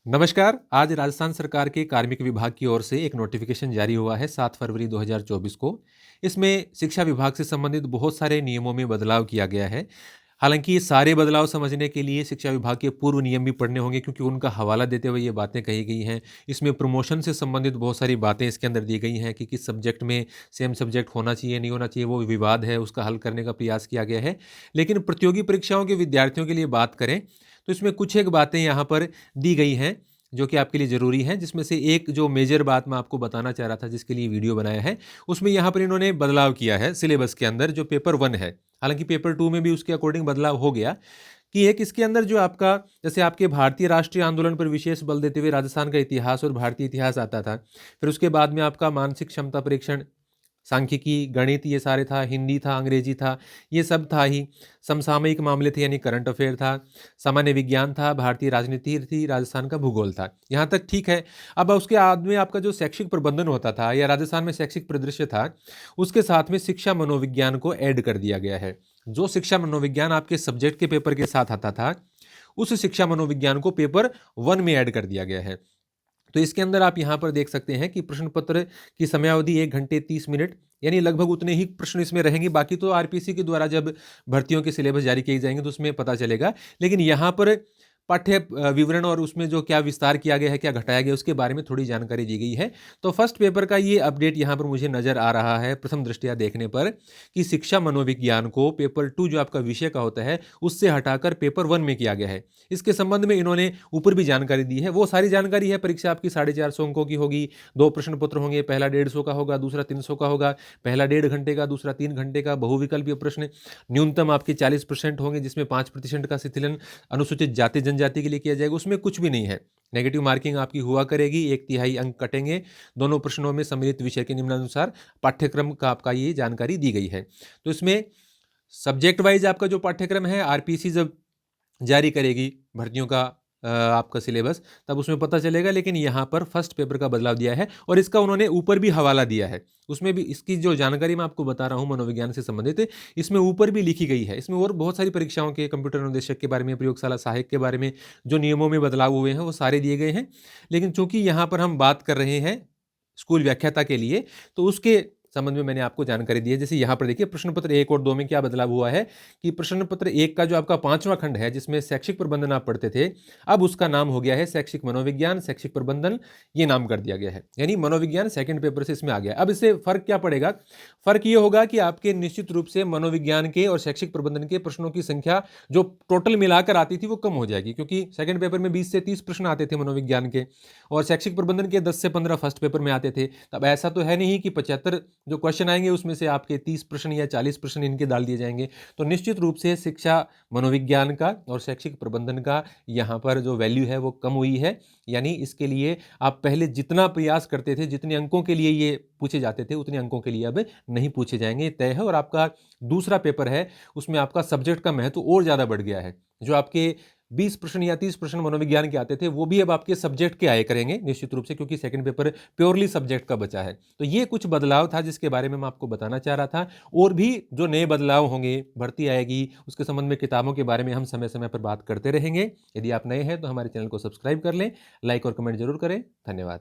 नमस्कार। आज राजस्थान सरकार के कार्मिक विभाग की ओर से एक नोटिफिकेशन जारी हुआ है 7 फरवरी 2024 को। इसमें शिक्षा विभाग से संबंधित बहुत सारे नियमों में बदलाव किया गया है। हालांकि ये सारे बदलाव समझने के लिए शिक्षा विभाग के पूर्व नियम भी पढ़ने होंगे, क्योंकि उनका हवाला देते हुए ये बातें कही गई हैं। इसमें प्रमोशन से संबंधित बहुत सारी बातें इसके अंदर दी गई हैं कि किस सब्जेक्ट में सेम सब्जेक्ट होना चाहिए, नहीं होना चाहिए, वो विवाद है, उसका हल करने का प्रयास किया गया है। लेकिन प्रतियोगी परीक्षाओं के विद्यार्थियों के लिए बात करें तो इसमें कुछ एक बातें यहाँ पर दी गई हैं जो कि आपके लिए ज़रूरी हैं, जिसमें से एक जो मेजर बात मैं आपको बताना चाह रहा था, जिसके लिए वीडियो बनाया है, उसमें यहाँ पर इन्होंने बदलाव किया है सिलेबस के अंदर जो पेपर 1 है। हालाँकि पेपर 2 में भी उसके अकॉर्डिंग बदलाव हो गया कि एक इसके अंदर जो आपका जैसे आपके भारतीय राष्ट्रीय आंदोलन पर विशेष बल देते हुए राजस्थान का इतिहास और भारतीय इतिहास आता था। फिर उसके बाद में आपका मानसिक क्षमता परीक्षण, सांख्यिकी, गणित ये सारे था, हिंदी था, अंग्रेजी था, ये सब था ही। समसामयिक मामले थे यानी करंट अफेयर था, सामान्य विज्ञान था, भारतीय राजनीति थी, राजस्थान का भूगोल था। यहाँ तक ठीक है। अब उसके बाद में आपका जो शैक्षिक प्रबंधन होता था या राजस्थान में शैक्षिक परिदृश्य था, उसके साथ में शिक्षा मनोविज्ञान को ऐड कर दिया गया है। जो शिक्षा मनोविज्ञान आपके सब्जेक्ट के पेपर के साथ आता था, उस शिक्षा मनोविज्ञान को पेपर 1 में ऐड कर दिया गया है। तो इसके अंदर आप यहाँ पर देख सकते हैं कि प्रश्न पत्र की समयावधि 1 घंटे 30 मिनट, यानी लगभग उतने ही प्रश्न इसमें रहेंगे। बाकी तो आरपीसी के द्वारा जब भर्तियों के सिलेबस जारी किए जाएंगे तो उसमें पता चलेगा। लेकिन यहाँ पर पाठ्य विवरण और उसमें जो क्या विस्तार किया गया है, क्या घटाया गया है, उसके बारे में थोड़ी जानकारी दी गई है। तो फर्स्ट पेपर का ये अपडेट यहाँ पर मुझे नज़र आ रहा है प्रथम दृष्टया देखने पर कि शिक्षा मनोविज्ञान को पेपर 2 जो आपका विषय का होता है उससे हटाकर पेपर 1 में किया गया है। इसके संबंध में इन्होंने ऊपर भी जानकारी दी है। वो सारी जानकारी है। परीक्षा आपकी 450 अंकों की होगी, 2 प्रश्न पत्र होंगे, पहला 150 का होगा, दूसरा 300 का होगा, पहला 1.5 घंटे का, दूसरा 3 घंटे का। बहुविकल्पीय प्रश्न न्यूनतम आपके 40% होंगे, जिसमें 5% का शिथिलन अनुसूचित जाति जनजाति के लिए किया जाएगा। उसमें कुछ भी नहीं है। नेगेटिव मार्किंग आपकी हुआ करेगी, 1/3 अंक कटेंगे। दोनों प्रश्नों में सम्मिलित विषय के निम्नानुसार पाठ्यक्रम का आपका ये जानकारी दी गई है। तो इसमें सब्जेक्ट वाइज आपका जो पाठ्यक्रम है, आरपीसी जब जारी करेगी भर्तियों का आपका सिलेबस, तब उसमें पता चलेगा। लेकिन यहाँ पर फर्स्ट पेपर का बदलाव दिया है और इसका उन्होंने ऊपर भी हवाला दिया है। उसमें भी इसकी जो जानकारी मैं आपको बता रहा हूँ मनोविज्ञान से संबंधित, इसमें ऊपर भी लिखी गई है। इसमें और बहुत सारी परीक्षाओं के, कंप्यूटर अनुदेशक के बारे में, प्रयोगशाला सहायक के बारे में जो नियमों में बदलाव हुए हैं वो सारे दिए गए हैं। लेकिन चूंकि यहाँ पर हम बात कर रहे हैं स्कूल व्याख्याता के लिए, तो उसके संबंध में मैंने आपको जानकारी दी है। जैसे यहाँ पर देखिए प्रश्न पत्र 1 और 2 में क्या बदलाव हुआ है कि प्रश्न पत्र 1 का जो आपका 5वां खंड है, जिसमें शैक्षिक प्रबंधन आप पढ़ते थे, अब उसका नाम हो गया है शैक्षिक मनोविज्ञान, शैक्षिक प्रबंधन, ये नाम कर दिया गया है। यानी मनोविज्ञान सेकंड पेपर से इसमें आ गया। अब इससे फर्क क्या पड़ेगा? फर्क ये होगा कि आपके निश्चित रूप से मनोविज्ञान के और शैक्षिक प्रबंधन के प्रश्नों की संख्या जो टोटल मिलाकर आती थी वो कम हो जाएगी, क्योंकि सेकंड पेपर में 20 से 30 प्रश्न आते थे मनोविज्ञान के और शैक्षिक प्रबंधन के 10 से 15 फर्स्ट पेपर में आते थे। तब ऐसा तो है नहीं कि 75 जो क्वेश्चन आएंगे उसमें से आपके 30 प्रश्न या 40 प्रश्न इनके डाल दिए जाएंगे। तो निश्चित रूप से शिक्षा मनोविज्ञान का और शैक्षिक प्रबंधन का यहाँ पर जो वैल्यू है वो कम हुई है। यानी इसके लिए आप पहले जितना प्रयास करते थे, जितने अंकों के लिए ये पूछे जाते थे, उतने अंकों के लिए अब नहीं पूछे जाएंगे, तय है। और आपका दूसरा पेपर है, उसमें आपका सब्जेक्ट का महत्व और ज़्यादा बढ़ गया है। जो आपके 20 प्रश्न या 30 प्रश्न मनोविज्ञान के आते थे, वो भी अब आपके सब्जेक्ट के आए करेंगे निश्चित रूप से, क्योंकि सेकंड पेपर प्योरली सब्जेक्ट का बचा है। तो ये कुछ बदलाव था जिसके बारे में मैं आपको बताना चाह रहा था। और भी जो नए बदलाव होंगे, भर्ती आएगी, उसके संबंध में किताबों के बारे में हम समय समय पर बात करते रहेंगे। यदि आप नए हैं तो हमारे चैनल को सब्सक्राइब कर लें, लाइक और कमेंट जरूर करें। धन्यवाद।